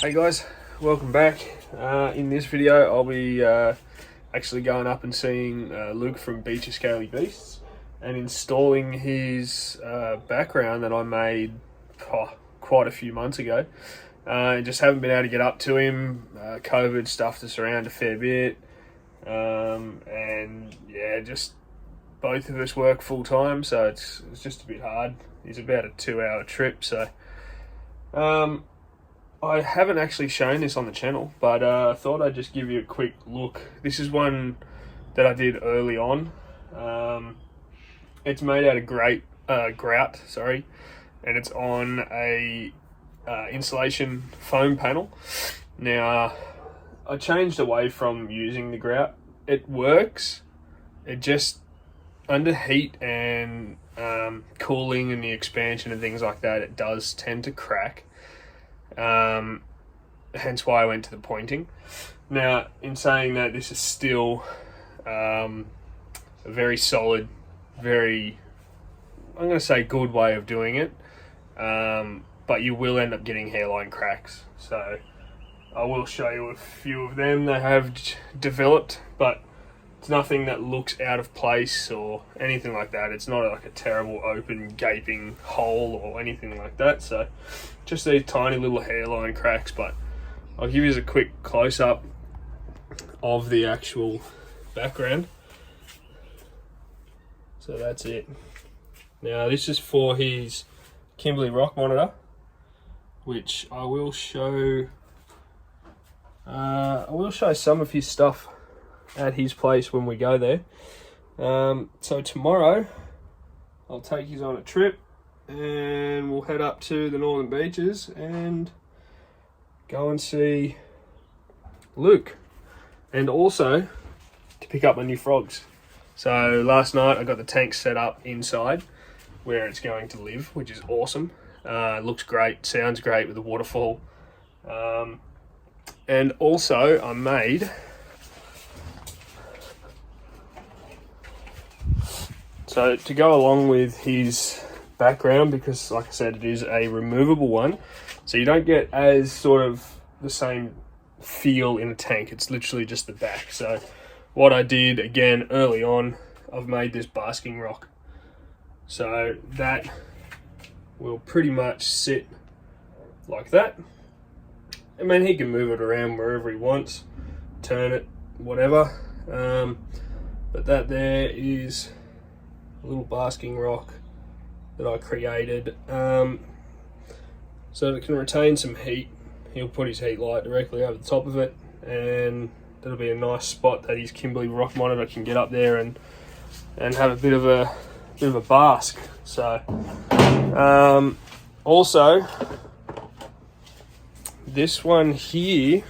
Hey guys, welcome back. In this video I'll be actually going up and seeing Luke from Beaches Scaly Beasts and installing his background that I made quite a few months ago. Just haven't been able to get up to him. COVID stuffed us around a fair bit, and yeah, just both of us work full time, so it's just a bit hard. It's about a 2-hour trip, so I haven't actually shown this on the channel, but I thought I'd just give you a quick look. This is one that I did early on. It's made out of grout, and it's on a insulation foam panel. Now, I changed away from using the grout. It works. It just, under heat and cooling and the expansion and things like that, it does tend to crack. Hence why I went to the pointing. Now, in saying that, this is still a very solid, very, I'm going to say, good way of doing it, but you will end up getting hairline cracks. So I will show you a few of them that have developed, but it's nothing that looks out of place or anything like that. It's not like a terrible open gaping hole or anything like that. So just these tiny little hairline cracks, but I'll give you a quick close-up of the actual background. So that's it. Now this is for his Kimberley rock monitor, which I will show some of his stuff at his place when we go there. So tomorrow I'll take you on a trip and we'll head up to the Northern Beaches and go and see Luke, and also to pick up my new frogs. So last night I got the tank set up inside where it's going to live, which is awesome. It looks great, sounds great with the waterfall. And also I made so to go along with his background, because like I said, it is a removable one, so you don't get as sort of the same feel in a tank. It's literally just the back. So what I did again early on, I've made this basking rock, so that will pretty much sit like that. I mean, he can move it around wherever he wants, turn it, whatever, but that there is a little basking rock that I created, so that it can retain some heat. He'll put his heat light directly over the top of it, and that'll be a nice spot that his Kimberley rock monitor can get up there and have a bit of a bask. So also this one here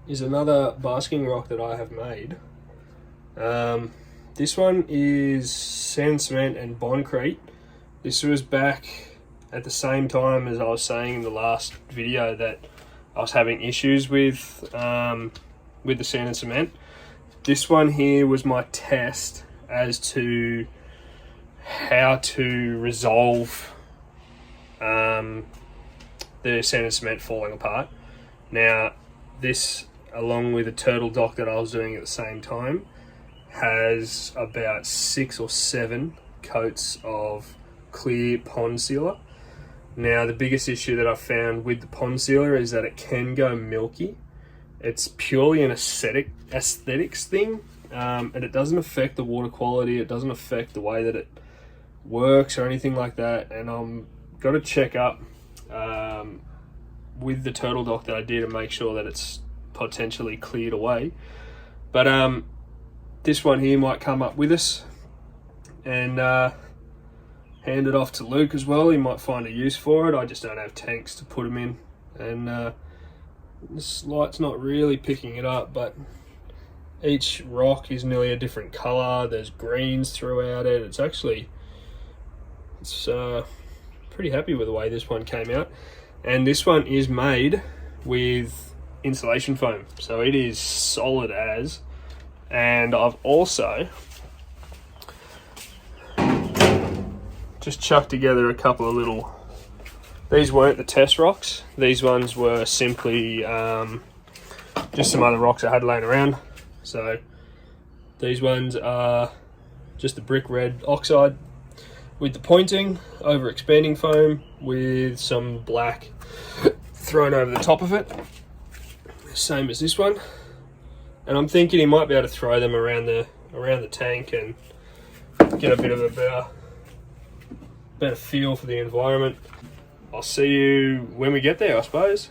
is another basking rock that I have made. This one is sand, cement and bondcrete. This was back at the same time as I was saying in the last video that I was having issues with the sand and cement. This one here was my test as to how to resolve the sand and cement falling apart. Now this, along with a turtle dock that I was doing at the same time, has about 6 or 7 coats of clear pond sealer. Now the biggest issue that I found with the pond sealer is that it can go milky. It's purely an aesthetics thing, and it doesn't affect the water quality. It doesn't affect the way that it works or anything like that. And I'm got to check up with the turtle dock that I did and make sure that it's potentially cleared away. But this one here might come up with us, and hand it off to Luke as well. He might find a use for it. I just don't have tanks to put them in, and this light's not really picking it up, but each rock is nearly a different color. There's greens throughout it. It's pretty happy with the way this one came out. And this one is made with insulation foam, so it is solid as. And I've also just chucked together a couple of little, these weren't the test rocks, these ones were simply just some other rocks I had laying around. So these ones are just the brick red oxide with the pointing over expanding foam with some black thrown over the top of it, same as this one. And I'm thinking he might be able to throw them around the tank and get a bit of a better feel for the environment. I'll see you when we get there, I suppose.